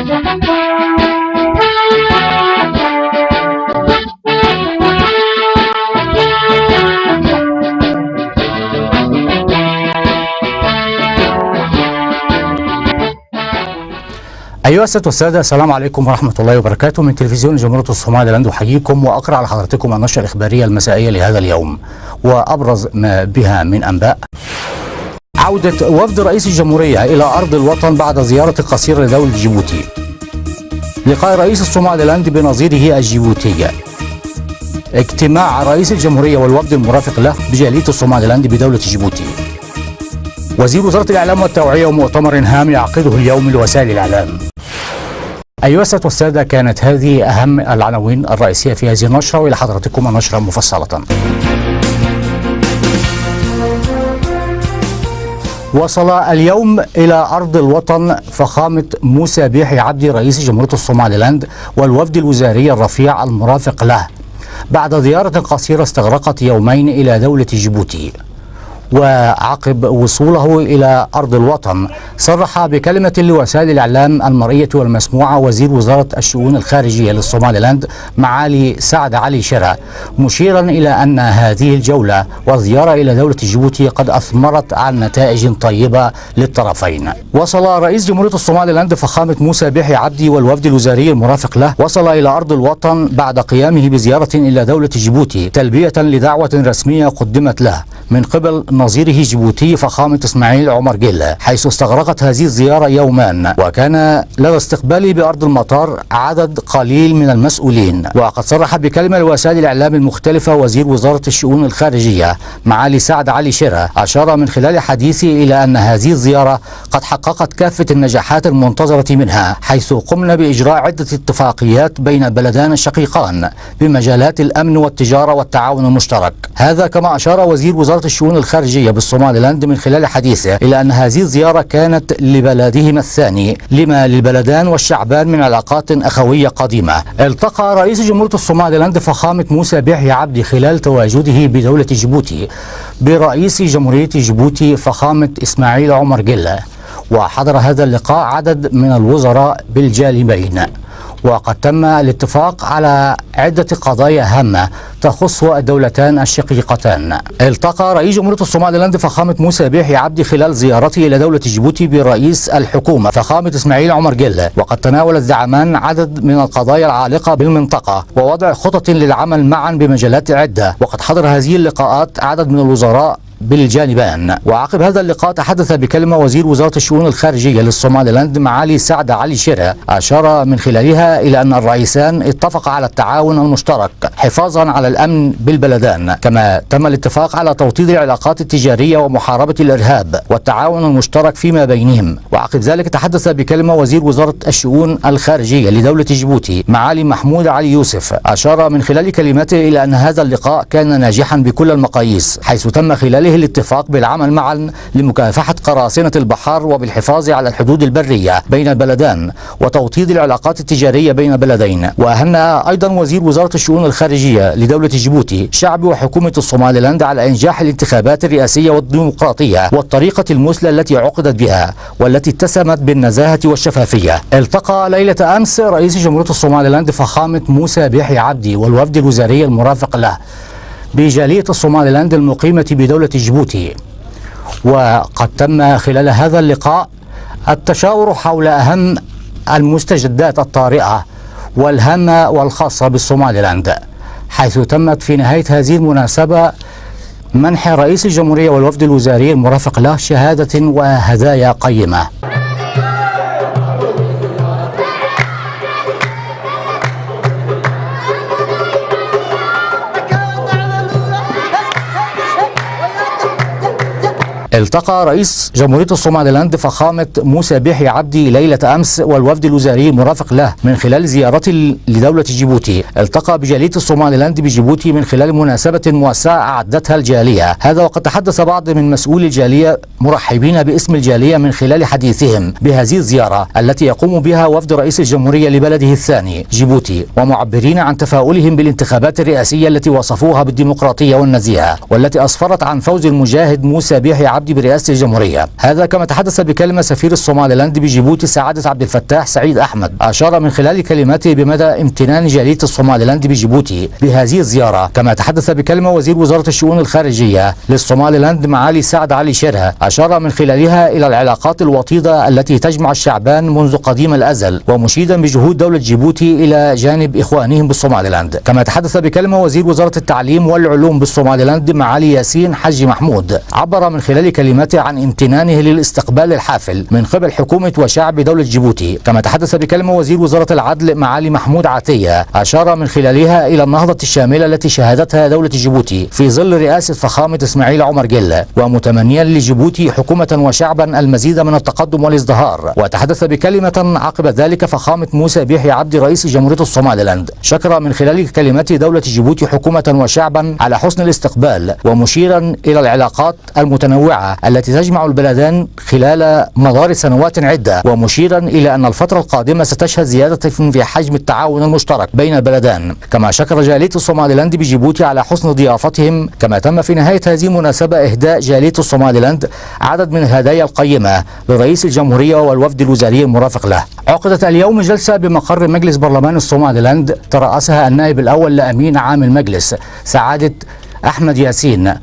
أيها السادة والسادة، السلام عليكم ورحمة الله وبركاته. من تلفزيون جمهورية الصومال لاند أحييكم وأقرأ على حضراتكم النشرة الإخبارية المسائية لهذا اليوم وأبرز ما بها من أنباء. عودة وفد رئيس الجمهورية إلى أرض الوطن بعد زيارة قصيرة لدولة جيبوتي. لقاء رئيس الصومال لاند بنظيره الجيبوتي. اجتماع رئيس الجمهورية والوفد المرافق له بجالية الصومال لاند بدولة جيبوتي. وزير وزارة الإعلام والتوعية ومؤتمر هام يعقده اليوم لوسائل الإعلام. أيها السادة والسادة، كانت هذه أهم العناوين الرئيسية في هذه النشرة، وإلى حضراتكم النشرة مفصلة. وصل اليوم إلى أرض الوطن فخامة موسى بيحي عبدي رئيس جمهورية الصومال لاند والوفد الوزاري الرفيع المرافق له بعد زيارة قصيرة استغرقت يومين إلى دولة جيبوتي. وعقب وصوله إلى أرض الوطن صرح بكلمة لوسائل الإعلام المرئية والمسموعة وزير وزارة الشؤون الخارجية للصومال لاند معالي سعد علي شرع، مشيرا إلى أن هذه الجولة والزيارة إلى دولة جيبوتي قد أثمرت عن نتائج طيبة للطرفين. وصل رئيس جمهورية الصومال لاند فخامة موسى بيحي عبدي والوفد الوزاري المرافق له إلى أرض الوطن بعد قيامه بزيارة إلى دولة جيبوتي تلبية لدعوة رسمية قدمت له من قبل نظيره جيبوتي فخامة إسماعيل عمر جيلة، حيث استغرقت هذه الزيارة يومان، وكان لدى استقباله بأرض المطار عدد قليل من المسؤولين. وقد صرح بكلمة لوسائل الإعلام المختلفة وزير وزارة الشؤون الخارجية معالي سعد علي شرع، أشار من خلال حديثه إلى أن هذه الزيارة قد حققت كافة النجاحات المنتظرة منها، حيث قمنا بإجراء عدة اتفاقيات بين البلدان الشقيقان بمجالات الأمن والتجارة والتعاون المشترك. هذا كما أشار وزير وزارة الشؤون الخارجية بالصومال لاند من خلال حديثه إلى أن هذه الزيارة كانت لبلدهما الثاني لما للبلدان والشعبان من علاقات أخوية قديمة. التقى رئيس جمهورية الصومال لاند فخامة موسى بيحي عبدي خلال تواجده بدولة جيبوتي برئيس جمهورية جيبوتي فخامة إسماعيل عمر جيلة، وحضر هذا اللقاء عدد من الوزراء بالجانبين. وقد تم الاتفاق على عدة قضايا هامة تخص الدولتان الشقيقتان. التقى رئيس جمهورية الصومال لاند فخامة موسى بيحي عبدي خلال زيارته إلى دولة جيبوتي برئيس الحكومة فخامة إسماعيل عمر جيلة، وقد تناول الزعمان عدد من القضايا العالقة بالمنطقة ووضع خطط للعمل معا بمجالات عدة. وقد حضر هذه اللقاءات عدد من الوزراء بالجانبان. وعقب هذا اللقاء تحدث بكلمة وزير وزارة الشؤون الخارجية للصومال لاند معالي سعد علي شرع، أشار من خلالها إلى أن الرئيسان اتفقا على التعاون المشترك حفاظا على الأمن بالبلدان، كما تم الاتفاق على توطيد العلاقات التجارية ومحاربة الإرهاب والتعاون المشترك فيما بينهم. وعقب ذلك تحدث بكلمة وزير وزارة الشؤون الخارجية لدولة جيبوتي معالي محمود علي يوسف، أشار من خلال كلمته إلى أن هذا اللقاء كان ناجحا بكل المقاييس، حيث تم خلاله الاتفاق بالعمل معا لمكافحة قراصنة البحر وبالحفاظ على الحدود البرية بين البلدان وتوطيد العلاقات التجارية بين البلدين. وأهنأ أيضا وزير وزارة الشؤون الخارجية لدولة جيبوتي شعب وحكومة الصومال لاند على إنجاح الانتخابات الرئاسية والديمقراطية والطريقة المثلى التي عقدت بها والتي اتسمت بالنزاهة والشفافية. التقى ليلة أمس رئيس جمهورية الصومال لاند فخامة موسى بيحي عبدي والوفد الوزاري المرافق له بجالية الصومال لاند المقيمة بدولة جيبوتي. وقد تم خلال هذا اللقاء التشاور حول أهم المستجدات الطارئة والهامة والخاصة بالصومال لاند، حيث تمت في نهاية هذه المناسبة منح رئيس الجمهورية والوفد الوزاري المرافق له شهادة وهدايا قيمة. التقى رئيس جمهورية الصومال لاند فخامة موسى بيحي عبدي ليلة أمس والوفد الوزاري المرافق له من خلال زيارته لدولة جيبوتي. التقى بجالية الصومال لاند بجيبوتي من خلال مناسبة موسعة أعدتها الجالية. هذا وقد تحدث بعض من مسؤولي الجالية مرحبين باسم الجالية من خلال حديثهم بهذه الزيارة التي يقوم بها وفد رئيس الجمهورية لبلده الثاني جيبوتي، ومعبرين عن تفاؤلهم بالانتخابات الرئاسية التي وصفوها بالديمقراطية والنزيهة، والتي أسفرت عن فوز المجاهد موسى بيحي عبدي جيبوتي برئاسة الجمهورية. هذا كما تحدث بكلمة سفير الصوماليلاند بجيبوتي سعادة عبد الفتاح سعيد أحمد، أشار من خلال كلماته بمدى امتنان جالية الصوماليلاند بجيبوتي بهذه الزيارة. كما تحدث بكلمة وزير وزارة الشؤون الخارجية للصوماليلاند معالي سعد علي شرها، أشار من خلالها إلى العلاقات الوطيدة التي تجمع الشعبان منذ قديم الأزل، ومشيدا بجهود دولة جيبوتي إلى جانب إخوانهم بالصوماليلاند. كما تحدث بكلمة وزير وزارة التعليم والعلوم بالصوماليلاند معالي ياسين حجي محمود، عبر من خلال كلماته عن امتنانه للاستقبال الحافل من قبل حكومة وشعب دولة جيبوتي. كما تحدث بكلمة وزير وزارة العدل معالي محمود عطية، أشار من خلالها إلى النهضة الشاملة التي شهدتها دولة جيبوتي في ظل رئاسة فخامة إسماعيل عمر جيلة، ومتمنيا لجيبوتي حكومة وشعبا المزيد من التقدم والازدهار. وتحدث بكلمة عقب ذلك فخامة موسى بيحي عبدي رئيس جمهورية الصوماليلاند، شكر من خلال كلمته دولة جيبوتي حكومة وشعبا على حسن الاستقبال، ومشيرا إلى العلاقات المتنوعة التي تجمع البلدان خلال مدار سنوات عدة، ومشيرا إلى أن الفترة القادمة ستشهد زيادة في حجم التعاون المشترك بين البلدان. كما شكر جالية الصوماليلاند بجيبوتي على حسن ضيافتهم. كما تم في نهاية هذه المناسبة إهداء جالية الصوماليلاند عدد من الهدايا القيمة لرئيس الجمهورية والوفد الوزاري المرافق له. عقدت اليوم جلسة بمقر مجلس برلمان الصوماليلاند ترأسها النائب الأول لأمين عام المجلس سعادة أحمد ياسين،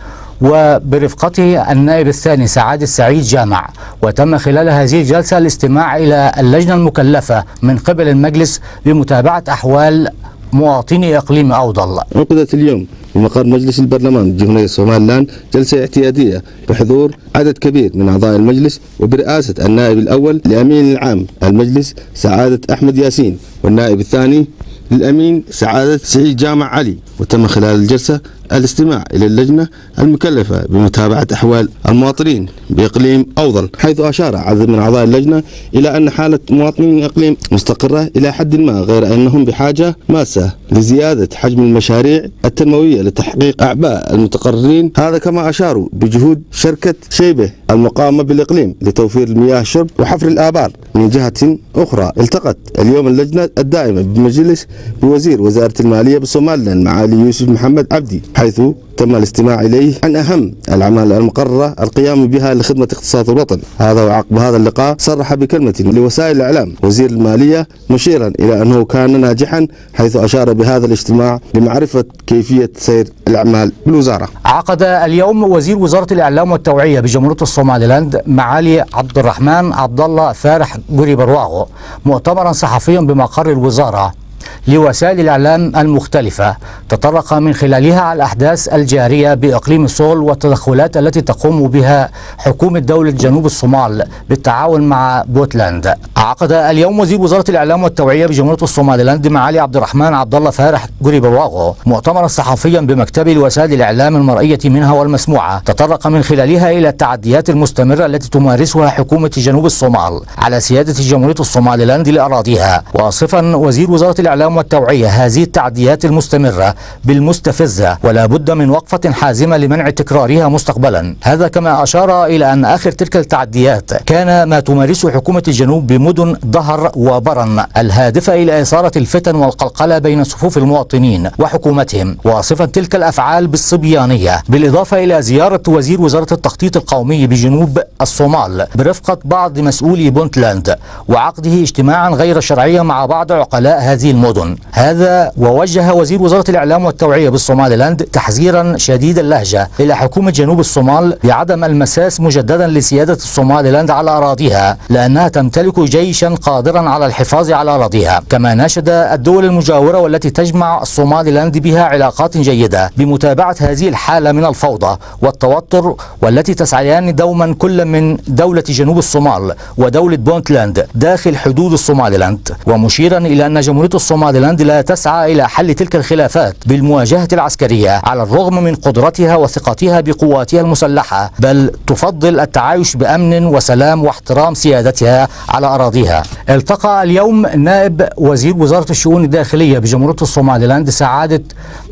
وبرفقته النائب الثاني سعادة سعيد جامع. وتم خلال هذه الجلسة الاستماع إلى اللجنة المكلفة من قبل المجلس بمتابعة أحوال مواطني إقليم أوضل. عقدت اليوم بمقر مجلس البرلمان جمهورية الصوماليلاند جلسة اعتيادية بحضور عدد كبير من أعضاء المجلس وبرئاسة النائب الأول لأمين العام المجلس سعادة أحمد ياسين، والنائب الثاني للأمين سعادة سعيد جامع علي. وتم خلال الجلسة الاستماع إلى اللجنة المكلفة بمتابعة أحوال المواطنين بإقليم أوضل، حيث أشار عدد من أعضاء اللجنة إلى أن حالة مواطنين الإقليم مستقرة إلى حد ما، غير أنهم بحاجة ماسة لزيادة حجم المشاريع التنموية لتحقيق أعباء المتقررين. هذا كما أشاروا بجهود شركة شيبة المقامة بالإقليم لتوفير المياه الشرب وحفر الآبار. من جهة أخرى التقت اليوم اللجنة الدائمة بمجلس بوزير وزارة المالية بالصوماليلاند معالي يوسف محمد عبدي، حيث تم الاستماع إليه عن أهم الأعمال المقررة القيام بها لخدمة اقتصاد الوطن. هذا وعقب هذا اللقاء صرح بكلمة لوسائل الإعلام وزير المالية مشيرا إلى أنه كان ناجحا، حيث أشار بهذا الاجتماع لمعرفة كيفية سير الأعمال بالوزارة. عقد اليوم وزير وزارة الإعلام والتوعية بجمهورية الصوماليلاند معالي عبد الرحمن عبد الله فارح قري برواغو مؤتمرا صحفيا بمقر الوزارة لوسائل الإعلام المختلفة، تطرق من خلالها على الأحداث الجارية بإقليم صول والتدخلات التي تقوم بها حكومة دولة جنوب الصومال بالتعاون مع بوتلاند. عقد اليوم وزير وزارة الإعلام والتوعية بجمهورية الصوماليلاند معالي عبد الرحمن عبد الله فارح قري برواغو مؤتمرا صحفيا بمكتب وسائل الإعلام المرئية منها والمسموعة، تطرق من خلالها إلى التعديات المستمرة التي تمارسها حكومة جنوب الصومال على سيادة جمهورية الصوماليلاند لأراضيها. واصفا وزير وزارة الإعلام والتوعية هذه التعديات المستمرة بالمستفزة، ولا بد من وقفة حازمة لمنع تكرارها مستقبلا. هذا كما أشار إلى أن آخر تلك التعديات كان ما تمارسه حكومة الجنوب بمدن ظهر وبرن الهادفة إلى إثارة الفتن والقلقلة بين صفوف المواطنين وحكومتهم، واصفا تلك الأفعال بالصبيانية، بالإضافة إلى زيارة وزير وزارة التخطيط القومي بجنوب الصومال برفقة بعض مسؤولي بونتلاند وعقده اجتماعا غير شرعيا مع بعض عقلاء هذه المدن. هذا ووجه وزير وزارة الإعلام والتوعية بالصوماليلاند تحذيرا شديد اللهجة إلى حكومة جنوب الصومال بعدم المساس مجددا لسيادة الصوماليلاند على أراضيها، لأنها تمتلك جيشا قادرا على الحفاظ على أراضيها. كما ناشد الدول المجاورة والتي تجمع الصوماليلاند بها علاقات جيدة بمتابعة هذه الحالة من الفوضى والتوتر، والتي تسعيان دوما كل من دولة جنوب الصومال ودولة بونتلاند داخل حدود الصوماليلاند، ومشيرا إلى أن جمهورية الصوماليلاند لا تسعى إلى حل تلك الخلافات بالمواجهة العسكرية على الرغم من قدرتها وثقتها بقواتها المسلحة، بل تفضل التعايش بأمن وسلام واحترام سيادتها على أراضيها. التقى اليوم نائب وزير وزارة الشؤون الداخلية بجمهورية الصوماليلاند سعادة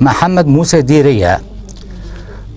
محمد موسى ديرية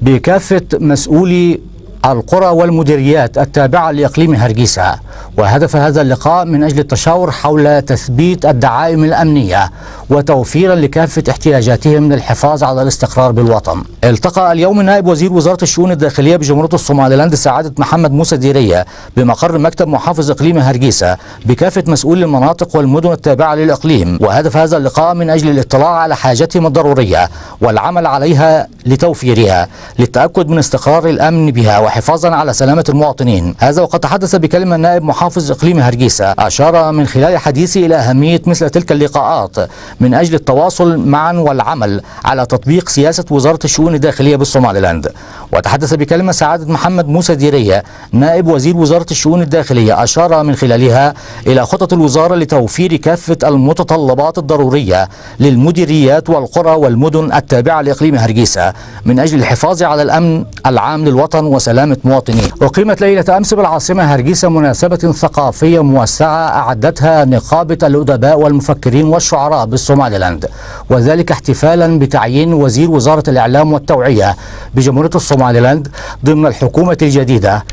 بكافة مسؤولي القرى والمديريات التابعة لإقليم هرجيسة. وهدف هذا اللقاء من أجل التشاور حول تثبيت الدعائم الأمنية وتوفيرا لكافة احتياجاتهم للحفاظ على الاستقرار بالوطن. التقى اليوم نائب وزير وزارة الشؤون الداخلية بجمهورية الصوماليلاند سعادة محمد موسى ديرية بمقر مكتب محافظ إقليم هرجيسة بكافة مسؤولي المناطق والمدن التابعة للإقليم. وهدف هذا اللقاء من أجل الاطلاع على حاجاتهم الضرورية والعمل عليها لتوفيرها للتأكد من استقرار الأمن بها وحفاظا على سلامة المواطنين. هذا وقد تحدث بكلمة نائب محافظ إقليم هرجيسة أشار من خلال حديثه إلى أهمية مثل تلك اللقاءات من أجل التواصل معا والعمل على تطبيق سياسة وزارة الشؤون الداخلية بالصوماليلاند. وتحدث بكلمة سعادة محمد موسى ديرية نائب وزير وزارة الشؤون الداخلية أشار من خلالها إلى خطط الوزارة لتوفير كافة المتطلبات الضرورية للمديريات والقرى والمدن التابعة لإقليم هرجيسة من أجل الحفاظ على الأمن العام للوطن وسلامة مواطنيه. أقيمت ليلة أمس بالعاصمة هرجيسة مناسبة ثقافية موسعة أعدتها نقابة الأدباء والمفكرين والشعراء بالصوماليلاند، وذلك احتفالا بتعيين وزير وزارة الإعلام والتوعية بجمهورية الصوماليلاند ضمن الحكومة الجديدة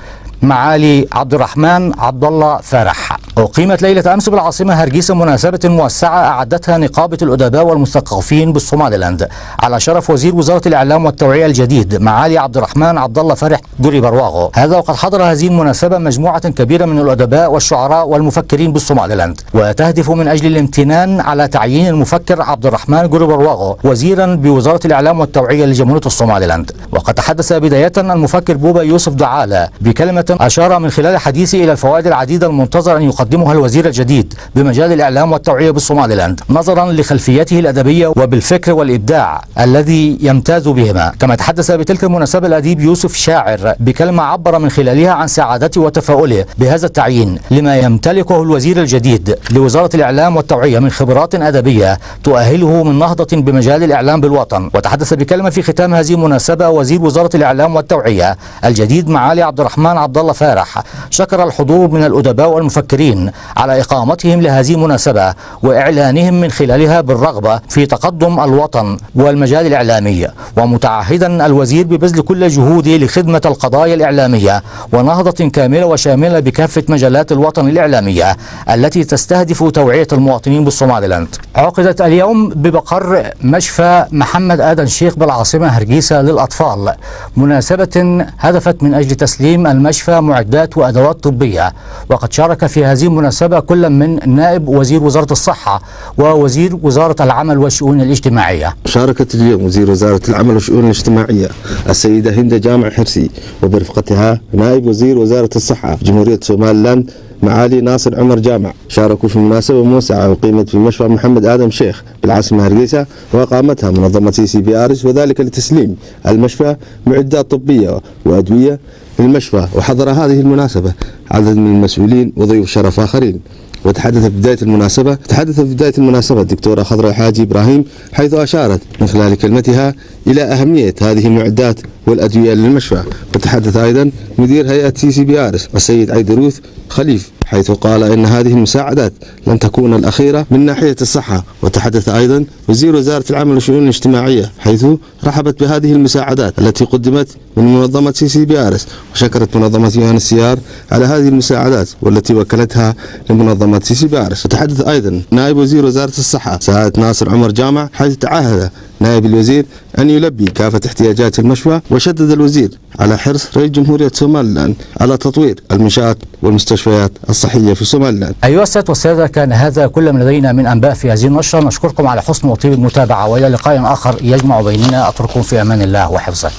معالي عبد الرحمن عبد الله فارح. أقيمت ليلة أمس بالعاصمة هرجيسة مناسبة موسعة أعدتها نقابة الأدباء والمثقفين بالصوماليلاند على شرف وزير وزارة الإعلام والتوعية الجديد معالي عبد الرحمن عبد الله فارح جوري برواغو. هذا وقد حضر هذه المناسبة مجموعة كبيرة من الأدباء والشعراء والمفكرين بالصوماليلاند، وتهدف من أجل الامتنان على تعيين المفكر عبد الرحمن جوري برواغو وزيرا بوزارة الإعلام والتوعية لجمهورية الصوماليلاند. وقد تحدث بداية المفكر بوبا يوسف دعالة بكلمة أشار من خلال حديثه إلى الفوائد العديدة المنتظر أن يقدمها الوزير الجديد بمجال الإعلام والتوعية بالصوماليلاند نظرا لخلفيته الأدبية وبالفكر والإبداع الذي يمتاز بهما. كما تحدث بتلك المناسبة الأديب يوسف شاعر بكلمة عبر من خلالها عن سعادته وتفاؤله بهذا التعيين لما يمتلكه الوزير الجديد لوزارة الإعلام والتوعية من خبرات أدبية تؤهله من نهضة بمجال الإعلام بالوطن. وتحدث بكلمة في ختام هذه المناسبة وزير وزارة الإعلام والتوعية الجديد معالي عبد الرحمن عبد الله فارح شكر الحضور من الأدباء والمفكرين على إقامتهم لهذه المناسبة وإعلانهم من خلالها بالرغبة في تقدم الوطن والمجال الإعلامي، ومتعهدا الوزير ببذل كل جهوده لخدمة القضايا الإعلامية ونهضة كاملة وشاملة بكافة مجالات الوطن الإعلامية التي تستهدف توعية المواطنين بالصوماليلاند. عقدت اليوم بمقر مشفى محمد آدم شيخ بالعاصمة هرجيسة للأطفال مناسبة هدفت من أجل تسليم المشفى معدات وأدوات طبية. وقد شارك في هذه المناسبة كل من نائب وزير وزارة الصحة ووزير وزارة العمل والشؤون الاجتماعية. شاركت اليوم وزير وزارة العمل والشؤون الاجتماعية السيدة هند جامع حرسي وبرفقتها نائب وزير وزارة الصحة جمهورية صوماليلاند معالي ناصر عمر جامع. شاركوا في مناسبة موسعة أقيمت في مشفى محمد آدم شيخ بالعاصمة هرجيسة وأقامتها منظمة CCBRS، وذلك لتسليم المشفى معدات طبية وأدوية للمشفى. وحضر هذه المناسبة عدد من المسؤولين وضيوف شرف آخرين. وتحدث في بداية المناسبة الدكتورة خضراء حاجي إبراهيم حيث أشارت من خلال كلمتها إلى أهمية هذه المعدات والأدوية للمشفى. وتحدث أيضا مدير هيئة CCBRS السيد عيدروث خليف حيث قال إن هذه المساعدات لن تكون الأخيرة من ناحية الصحة. وتحدث أيضا وزير وزارة العمل والشؤون الاجتماعية حيث رحبت بهذه المساعدات التي قدمت من منظمة CCBRS، وشكرت منظمة UNHCR على هذه المساعدات والتي وكلتها لمنظمة CCBRS. وتحدث أيضا نائب وزير وزارة الصحة سعادة ناصر عمر جامع حيث تعهد نائب الوزير أن يلبي كافة احتياجات المشفى. وشدد الوزير على حرص رئيس جمهورية صوماليلاند على تطوير المنشآت والمستشفيات الصحية في صوماليلاند. أيها السادة والسادة، كان هذا كل من لدينا من أنباء في هذه النشرة. نشكركم على حسن وطيب المتابعة، وإلى لقاء آخر يجمع بيننا. أترككم في أمان الله وحفظه.